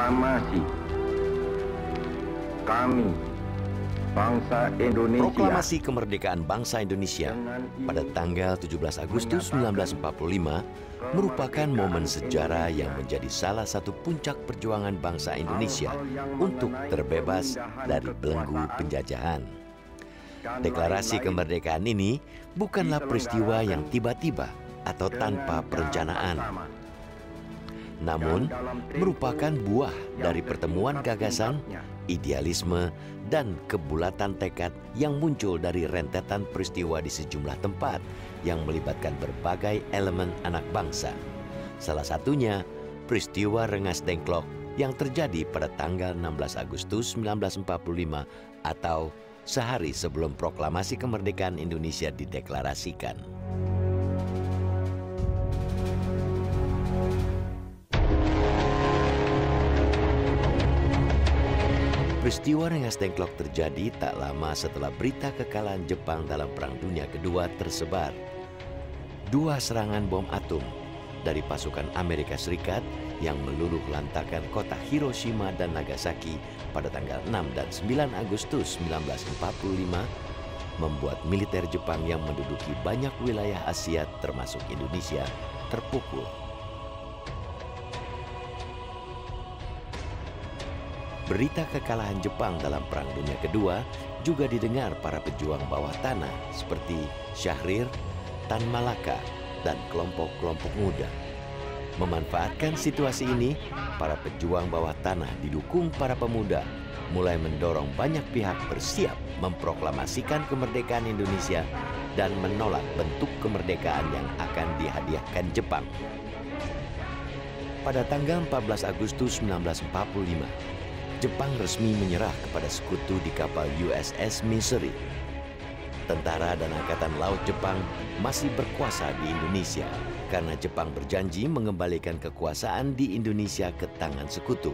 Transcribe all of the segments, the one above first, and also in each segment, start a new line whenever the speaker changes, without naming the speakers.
Proklamasi kami, bangsa Indonesia.
Proklamasi kemerdekaan bangsa Indonesia pada tanggal 17 Agustus 1945 merupakan momen sejarah yang menjadi salah satu puncak perjuangan bangsa Indonesia untuk terbebas dari belenggu penjajahan. Deklarasi kemerdekaan ini bukanlah peristiwa yang tiba-tiba atau tanpa perencanaan, namun merupakan buah dari pertemuan gagasan, idealisme, dan kebulatan tekad yang muncul dari rentetan peristiwa di sejumlah tempat yang melibatkan berbagai elemen anak bangsa. Salah satunya peristiwa Rengas Dengklok yang terjadi pada tanggal 16 Agustus 1945 atau sehari sebelum proklamasi kemerdekaan Indonesia dideklarasikan. Peristiwa Rengas Dengklok terjadi tak lama setelah berita kekalahan Jepang dalam Perang Dunia Kedua tersebar. Dua serangan bom atom dari pasukan Amerika Serikat yang meluluh lantakan kota Hiroshima dan Nagasaki pada tanggal 6 dan 9 Agustus 1945 membuat militer Jepang yang menduduki banyak wilayah Asia termasuk Indonesia terpukul. Berita kekalahan Jepang dalam Perang Dunia Kedua juga didengar para pejuang bawah tanah seperti Syahrir, Tan Malaka, dan kelompok-kelompok muda. Memanfaatkan situasi ini, para pejuang bawah tanah didukung para pemuda mulai mendorong banyak pihak bersiap memproklamasikan kemerdekaan Indonesia dan menolak bentuk kemerdekaan yang akan dihadiahkan Jepang. Pada tanggal 14 Agustus 1945, Jepang resmi menyerah kepada sekutu di kapal USS Missouri. Tentara dan Angkatan Laut Jepang masih berkuasa di Indonesia karena Jepang berjanji mengembalikan kekuasaan di Indonesia ke tangan sekutu.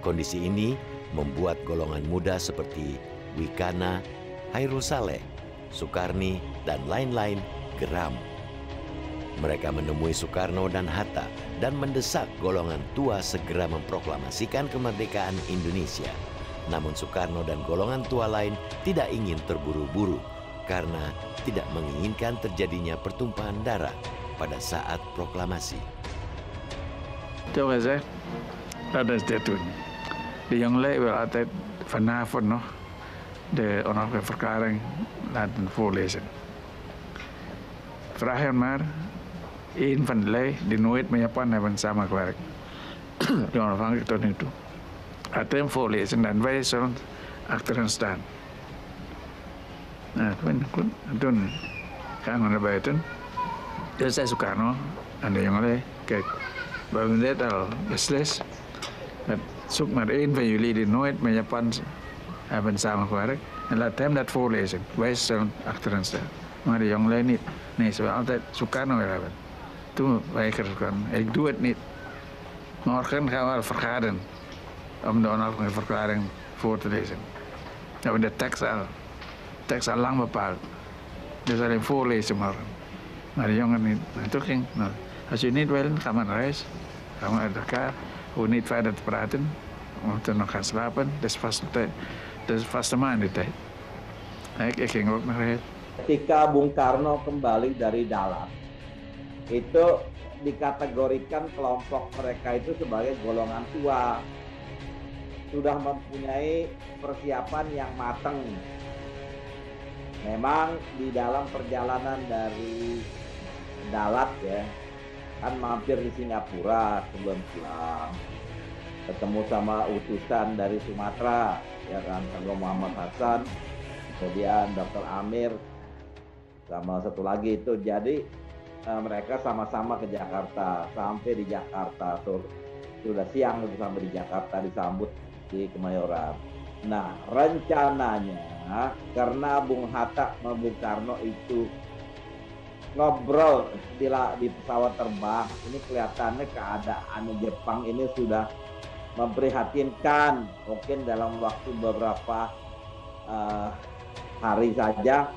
Kondisi ini membuat golongan muda seperti Wikana, Hairul Saleh, Sukarni, dan lain-lain geram. Mereka menemui Soekarno dan Hatta dan mendesak golongan tua segera memproklamasikan kemerdekaan Indonesia. Namun Soekarno dan golongan tua lain tidak ingin terburu-buru karena tidak menginginkan terjadinya pertumpahan darah pada saat proklamasi.
Det var så. Ada statuen. De yang lain altijd vanavond nog de onafhankelijke verklaring laten voorlezen. Vragen maar. Een van de lei die nooit met Japan hebben samengewerkt. De onafhankelijk tot nu toe. Laat hem voorlezen en wij zullen achter hen staan. Nou, toen gaan we naar buiten. Dus zei Soekarno aan de jongelui, kijk, we hebben dit al beslist. Zoek maar één van jullie die nooit met Japan hebben samengewerkt. En laat hem dat voorlezen. Wij zullen achter hen staan. Maar de jongelui niet. Nee, ze willen altijd Soekarno weer hebben. Toen weigerde ik, ik doe het niet. Morgen gaan we vergaderen om de onafhankelijke verklaring voor te lezen. We hebben de tekst al lang bepaald. Dus alleen voorlezen morgen. Maar de jongen niet. En toen ging, nou, als je niet wil, ga maar naar huis. Gaan we uit elkaar. Hoef niet verder te praten. We moeten nog gaan slapen. Dat is vaste tijd. Dat is vaste maand die tijd. Ik ging ook naar huis.
Ketika Bung Karno kembali dari Dalat, itu dikategorikan kelompok mereka itu sebagai golongan tua, sudah mempunyai persiapan yang matang. Memang di dalam perjalanan dari Dalat ya, kan mampir di Singapura sebelum pulang, ketemu sama utusan dari Sumatera, ya kan, Tengku Muhammad Hasan, kemudian Dr. Amir, sama satu lagi itu. Jadi mereka sama-sama ke Jakarta. Sampai di Jakarta sudah siang sampai di Jakarta, disambut di Kemayoran. Nah, rencananya karena Bung Hatta sama Bung Karno itu ngobrol di pesawat terbang, ini kelihatannya keadaan Jepang ini sudah memprihatinkan. Mungkin dalam waktu beberapa hari saja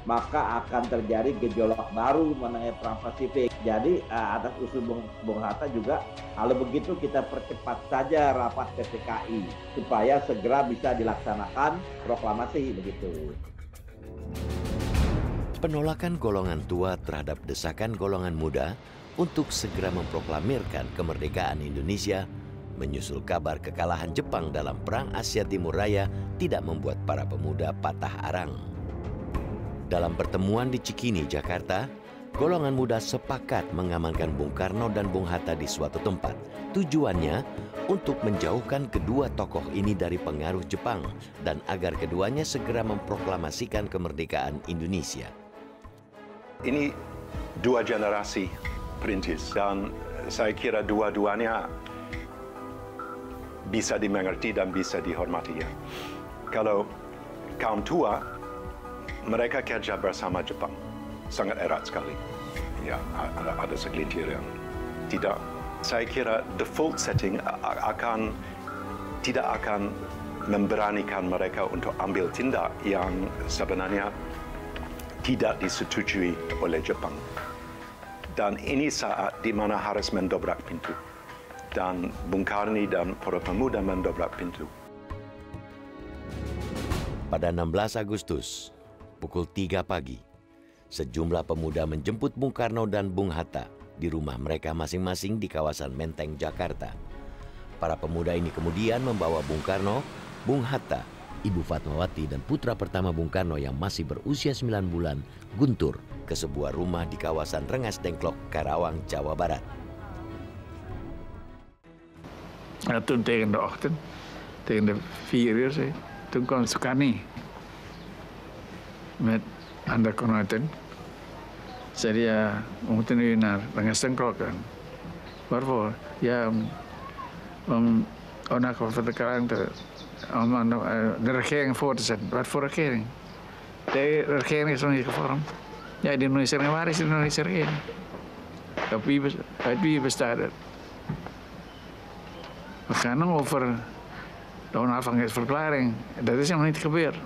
maka akan terjadi gejolak baru mengenai Perang Pasifik. Jadi atas usul Bung Hatta juga, kalau begitu kita percepat saja rapat PPKI supaya segera bisa dilaksanakan proklamasi begitu.
Penolakan golongan tua terhadap desakan golongan muda untuk segera memproklamirkan kemerdekaan Indonesia menyusul kabar kekalahan Jepang dalam Perang Asia Timur Raya tidak membuat para pemuda patah arang. Dalam pertemuan di Cikini, Jakarta, golongan muda sepakat mengamankan Bung Karno dan Bung Hatta di suatu tempat. Tujuannya untuk menjauhkan kedua tokoh ini dari pengaruh Jepang dan agar keduanya segera memproklamasikan kemerdekaan Indonesia.
Ini dua generasi perintis dan saya kira dua-duanya bisa dimengerti dan bisa dihormati ya. Kalau kaum tua, mereka kerja bersama Jepang sangat erat sekali. Ya, ada segelintir yang tidak. Saya kira default setting tidak akan memberanikan mereka untuk ambil tindak yang sebenarnya tidak disetujui oleh Jepang. Dan ini saat di mana harus mendobrak pintu. Dan Bung Karni dan para pemuda mendobrak pintu.
Pada 16 Agustus, pukul 3 pagi, sejumlah pemuda menjemput Bung Karno dan Bung Hatta di rumah mereka masing-masing di kawasan Menteng, Jakarta. Para pemuda ini kemudian membawa Bung Karno, Bung Hatta, Ibu Fatmawati dan putra pertama Bung Karno yang masih berusia 9 bulan, Guntur, ke sebuah rumah di kawasan Rengas Dengklok, Karawang, Jawa Barat.
En toen tegen de ochtend, tegen de 4 uur, toen kwam Sukarni met Anda Konuiten. Zei hij, we moeten nu naar Rengas Dengklok gaan. Waarvoor? Ja, om onafhankelijk van de karakter, om de regering voor te zetten. Wat voor regering? De regering is nog niet gevormd. Ja, de Indonesische regering, waar is de Indonesische regering? Uit wie bestaat het? We gaan nog over de onafhankelijkheidsverklaring. Dat is helemaal niet gebeurd.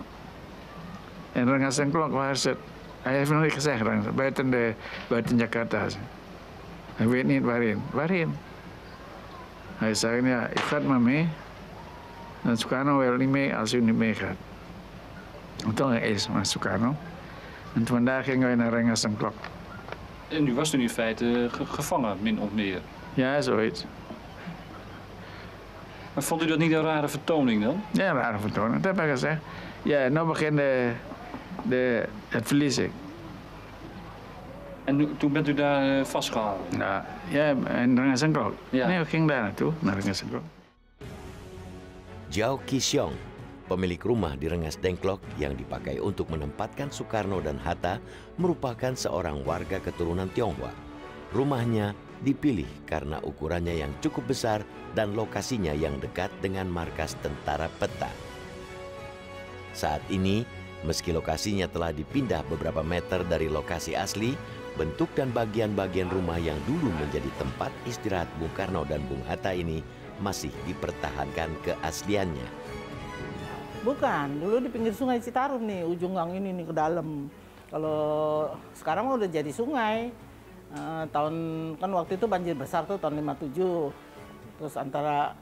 En Rengas Dengklok, waar is het? Hij heeft nog niet gezegd, buiten Jakarta. Hij weet niet waarin. Waarin? Hij zei, ja, ik ga maar mee. Dan Sukarno wil niet mee als u niet meegaat. En toen ging ik met Sukarno. En vandaag gingen wij naar Rengas Dengklok.
En u was toen in feite gevangen, min of meer?
Ja, zoiets.
Maar vond u dat niet een rare vertoning dan?
Ja, een rare vertoning, dat heb ik gezegd. Ja, nu begint het verliezen.
En toen bent u daar vastgehouden?
Nou, ja, in Rengas Dengklok.
Ja.
Nee, we gingen daar naartoe, naar Rengas Dengklok.
Jiao Qixiong, pemilik rumah di Rengas Dengklok yang dipakai untuk menempatkan Soekarno dan Hatta, merupakan seorang warga keturunan Tionghoa. Rumahnya dipilih karena ukurannya yang cukup besar dan lokasinya yang dekat dengan markas tentara peta. Saat ini, meski lokasinya telah dipindah beberapa meter dari lokasi asli, bentuk dan bagian-bagian rumah yang dulu menjadi tempat istirahat Bung Karno dan Bung Hatta ini masih dipertahankan keasliannya.
Bukan, dulu di pinggir sungai Citarum nih, ujung gang ini nih ke dalam. Kalau sekarang udah jadi sungai. Tahun kan waktu itu banjir besar tuh tahun 57. Terus antara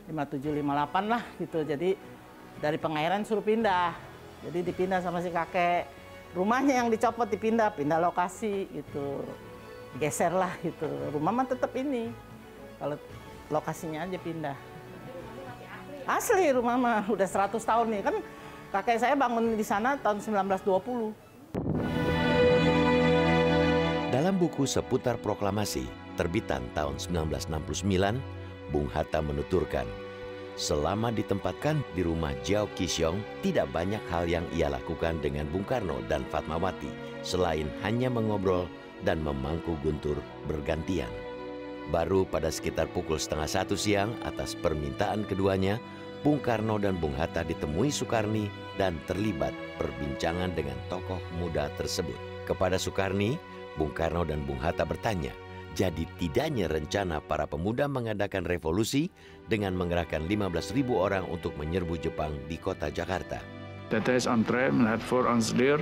57-58 lah gitu. Jadi dari Pengairan suruh pindah. Jadi dipindah sama si kakek. Rumahnya yang dicopot pindah lokasi gitu. Geser lah gitu. Rumah mah tetap ini. Kalau lokasinya aja pindah. Asli rumah mah udah 100 tahun nih. Kan kakek saya bangun di sana tahun 1920.
Dalam buku seputar proklamasi terbitan tahun 1969, Bung Hatta menuturkan, selama ditempatkan di rumah Jiao Qixiong, tidak banyak hal yang ia lakukan dengan Bung Karno dan Fatmawati, selain hanya mengobrol dan memangku Guntur bergantian. Baru pada sekitar pukul 12:30 siang, atas permintaan keduanya, Bung Karno dan Bung Hatta ditemui Sukarni dan terlibat perbincangan dengan tokoh muda tersebut. Kepada Sukarni, Bung Karno dan Bung Hatta bertanya, jadi tidaknya rencana para pemuda mengadakan revolusi dengan mengerahkan 15.000 orang untuk menyerbu Jepang di kota Jakarta.
Dat is entree, men had voor ons deur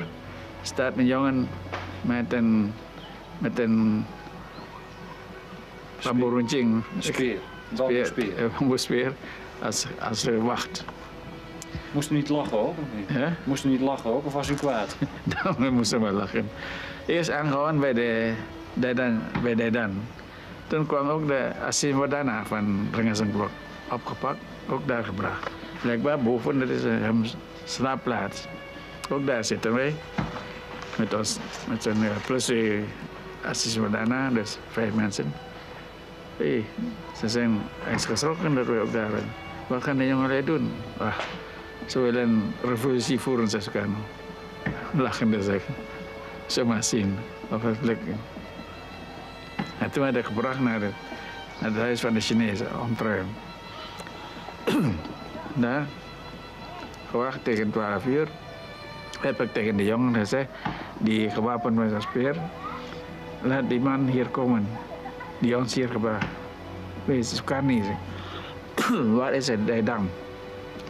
staat een jongen met een bamboeruncing.
Speer.
Bamboespeer als wacht.
Moest u niet lachen ook? Of niet?
Ja?
Moest u niet lachen ook of was u kwaad?
Dan moesten we lachen. Eerst aangehouden bij Dedan. Toen kwam ook de Asimwadana van Rengasengblok opgepakt, ook daar gebracht. Blijkbaar boven, dat is een slaapplaats. Ook daar zitten wij. Met zo'n plus Asimwadana, dus 5 mensen. Hey, hij is geschrokken dat wij ook daar zijn. Wat gaan de jongelui doen? Ze willen een revolutie voeren, zei Sukarno. Lachende zeggen. Zo maar zien of het lukt. En toen werd hij gebracht naar het huis van de Chinezen, ontruim. Daar, gewacht tegen 12 uur, heb ik tegen de jongen gezegd, die gewapend was als speer, laat die man hier komen, die ons hier gebracht. Wees, Sukarno, waar is hij dan?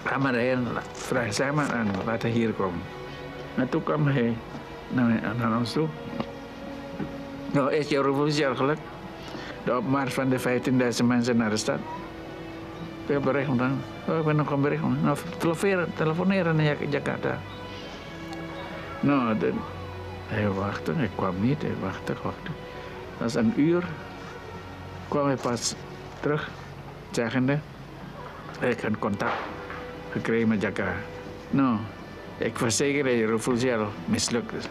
Ga maar heen, vraag zij maar aan, laat hij hier komen. En toen kwam hij naar ons toe. Nou, is jouw revolutie al gelukt? De opmars van de 15.000 mensen naar de stad. Ik heb bericht ontvangen. Ik ben nog een bericht ontvangen. Nou, telefoneren naar Jakarta. Nou, hij wachtte. Hij kwam niet. Hij wachtte. Dat was een uur. Kwam hij pas terug, zeggende, ik heb contact gekregen met Jakarta. Nou, ik verzeker dat je revolutie al mislukt is.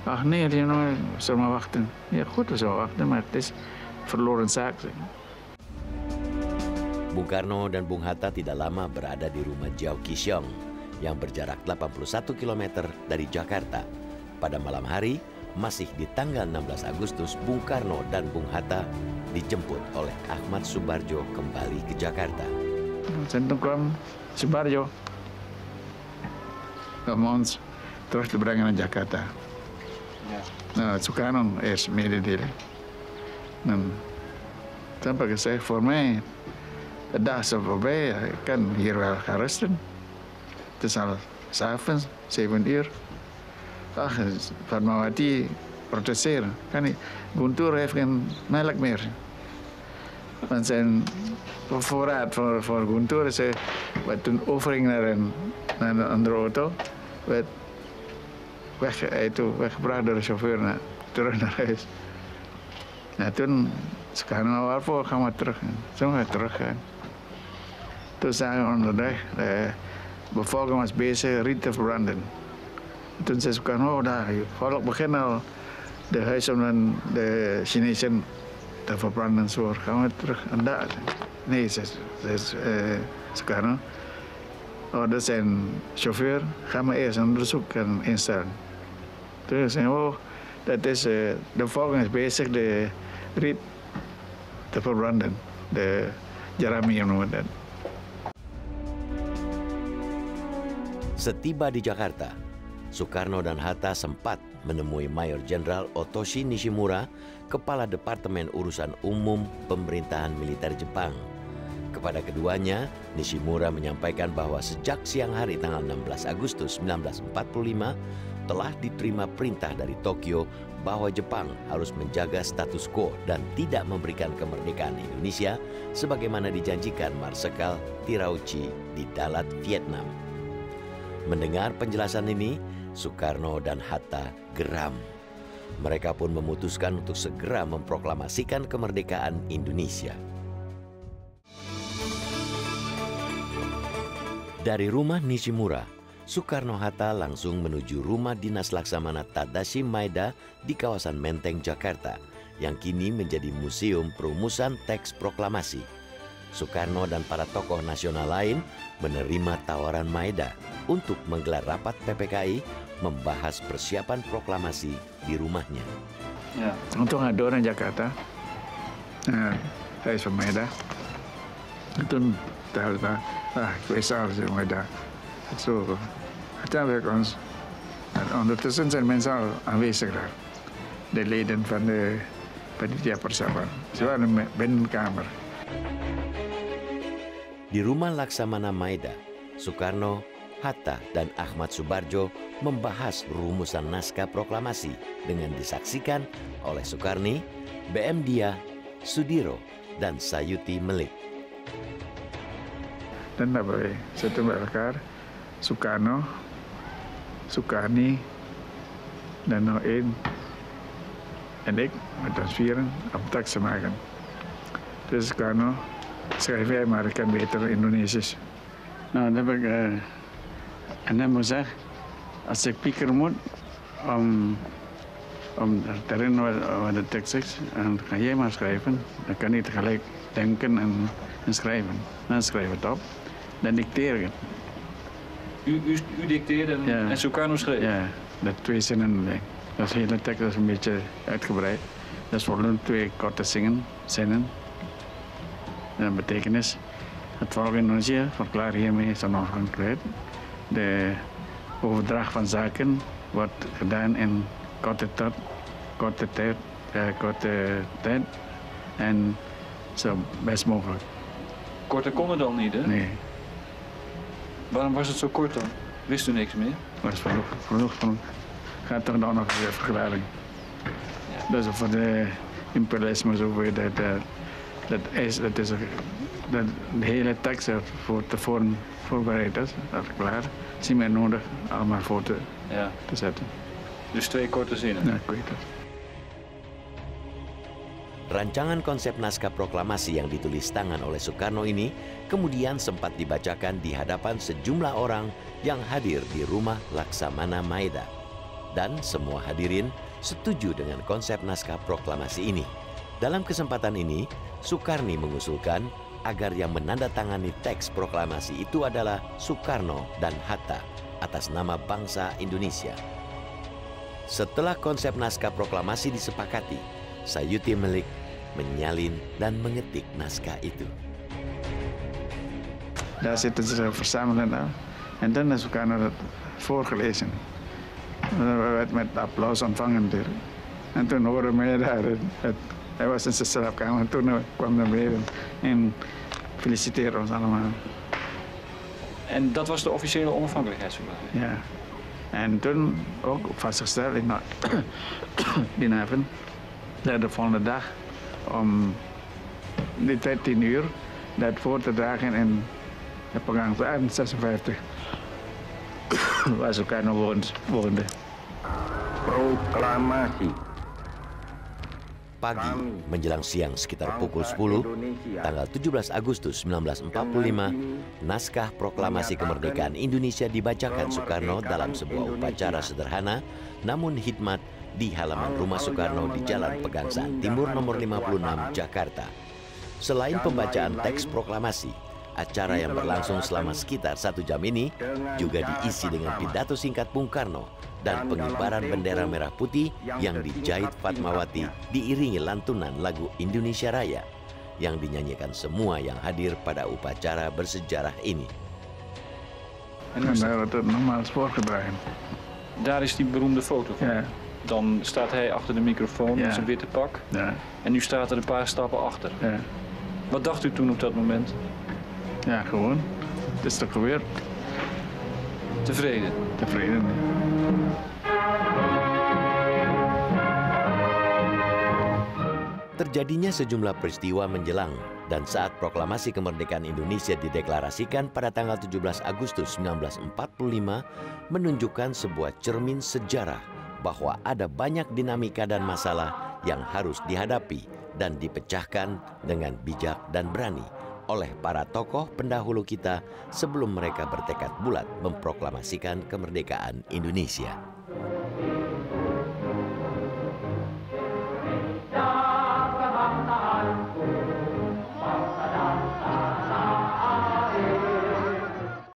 Ach nee, we zullen maar wachten. Ja goed, we zullen wachten, maar het is verloren zaak.
Bung Karno dan Bung Hatta tidak lama berada di rumah Jiao Qishong yang berjarak 81 km dari Jakarta. Pada malam hari, masih di tanggal 16 Agustus, Bung Karno dan Bung Hatta dijemput oleh Ahmad Subarjo kembali ke Jakarta.
Toen kwam Subarjo om ons terug te brengen naar Jakarta.
Ja.
Nou, Sukarno eerst mededelen. En toen heb ik gezegd, voor mij, de dag is al voorbij, ik kan hier wel gaan rusten. Het is al 's avonds, 7 uur. Ach, Fatmawati protesteren. Kan niet. Guntur heeft geen melk meer. Want zijn voorraad voor Guntur is wat toen overging naar een andere auto, werd weggebracht door de chauffeur terug naar huis. En toen Sukarno, waarvoor gaan we terug? Toen gaan we teruggaan. Toen zijn we onderweg. De bevolking was bezig riet te verbranden. Toen zei Sukarno, daar, volk begint al de huizen van de Chinezen te verbranden. Zo gaan we terug en daar. Nee, zei Sukarno. Oh, dat is een chauffeur. Ga maar eerst een onderzoek instellen. Toen zei oh, dat is de bevolking is bezig de riet te verbranden. De jeramium noemen dat.
Setiba di Jakarta, Sukarno dan Hatta sempat menemui Mayor Jenderal Otoshi Nishimura, Kepala Departemen Urusan Umum Pemerintahan Militer Jepang. Kepada keduanya, Nishimura menyampaikan bahwa sejak siang hari tanggal 16 Agustus 1945 telah diterima perintah dari Tokyo bahwa Jepang harus menjaga status quo dan tidak memberikan kemerdekaan Indonesia sebagaimana dijanjikan Marsekal Tirauchi di Dalat, Vietnam. Mendengar penjelasan ini, Sukarno dan Hatta geram. Mereka pun memutuskan untuk segera memproklamasikan kemerdekaan Indonesia. Dari rumah Nishimura, Soekarno-Hatta langsung menuju rumah dinas Laksamana Tadashi Maeda di kawasan Menteng, Jakarta, yang kini menjadi museum perumusan teks proklamasi. Soekarno dan para tokoh nasional lain menerima tawaran Maeda untuk menggelar rapat PPKI membahas persiapan proklamasi di rumahnya.
Ya. Untuk ada orang Jakarta, saya sama Maeda, itu tahu besar si Maeda. So, kita ons. En ondertussen zijn mensen al aanwezig daar. De leden van de panitia persamaan. Ze waren binnen de kamer.
Di rumah Laksamana Maeda, Soekarno, Hatta, dan Ahmad Subarjo membahas rumusan naskah proklamasi dengan disaksikan oleh Sukarni, BM Dia, Sudiro, dan Sayuti Melik.
Dan daarbij zitten bij elkaar Sukarno, Sukarni, dan nog één en ik met ons vieren om tekst te maken. Dus Sukarno, schrijf jij maar, ik kan beter Indonesisch. Nou, dan heb ik en dan moet zeggen, als ik pikir moet om erin wat de tekst is, dan ga jij maar schrijven. Dan kan ik tegelijk denken en schrijven. Dan schrijf het op, dan dicteer ik het.
U dicteerde en Sukarno schreef?
Ja, dat 2 zinnen. Dat is de hele tekst, dat is een beetje uitgebreid. Dat is voor 2 korte zinnen. De betekenis. Het volk Indonesië verklaart hiermee zijn onafhankelijkheid. De overdracht van zaken wordt gedaan in korte tijd en zo best mogelijk.
Korter kon het dan niet, hè?
Nee.
Waarom was het zo kort dan? Wist u niks meer?
Dat is genoeg. Gaat toch dan nog eens een verklaring. Ja. Dus voor de imperialisme zo dat de hele tekst voor tevoren voorbereid is, dat is klaar. Het is niet meer nodig allemaal voor te zetten.
Dus 2 korte zinnen?
Ja, ik weet het.
Rancangan konsep naskah proklamasi yang ditulis tangan oleh Sukarno ini kemudian sempat dibacakan di hadapan sejumlah orang yang hadir di rumah Laksamana Maeda. Dan semua hadirin setuju dengan konsep naskah proklamasi ini. Dalam kesempatan ini, Sukarni mengusulkan agar yang menandatangani teks proklamasi itu adalah Sukarno dan Hatta atas nama bangsa Indonesia. Setelah konsep naskah proklamasi disepakati, Sayuti Melik menyalin dan mengetik naskah itu.
Daar zitten ze verzamelen en dan is Sukarno dat voorgelezen. Dat werd met applaus ontvangen natuurlijk. En toen hoorden wij daar, hij was in zijn slaapkamer, toen kwam hij beneden en feliciteerde ons allemaal.
En dat was de officiële onafhankelijkheidsverklaring?
Ja. En toen ook vastgesteld die avond, de volgende dag om die 13 uur dat voor te dragen in de Pegangsaan 56 waar Sukarno woonde.
Proklamasi.
Pagi menjelang siang sekitar pukul 10, tanggal 17 Agustus 1945, naskah proklamasi kemerdekaan Indonesia dibacakan Sukarno dalam sebuah upacara sederhana namun hikmat di halaman rumah Sukarno di Jalan Pegangsaan Timur nomor 56, Jakarta. Selain pembacaan teks proklamasi, acara yang berlangsung selama sekitar 1 jam ini juga diisi dengan pidato singkat Bung Karno dan pengibaran bendera merah putih yang dijahit Fatmawati diiringi lantunan lagu Indonesia Raya yang dinyanyikan semua yang hadir pada upacara bersejarah ini.
En daar wordt het nogmaals voorgedragen.
Daar is die beroemde foto van.
Ja.
Dan staat hij achter de microfoon met zijn witte pak.
Ja.
En u staat er een paar stappen achter.
Ja.
Wat dacht u toen op dat moment?
Ja, gewoon. Het is toch gebeurd.
Tevreden?
Tevreden.
Terjadinya sejumlah peristiwa menjelang dan saat proklamasi kemerdekaan Indonesia dideklarasikan pada tanggal 17 Agustus 1945 menunjukkan sebuah cermin sejarah bahwa ada banyak dinamika dan masalah yang harus dihadapi dan dipecahkan dengan bijak dan berani oleh para tokoh pendahulu kita sebelum mereka bertekad bulat memproklamasikan kemerdekaan Indonesia.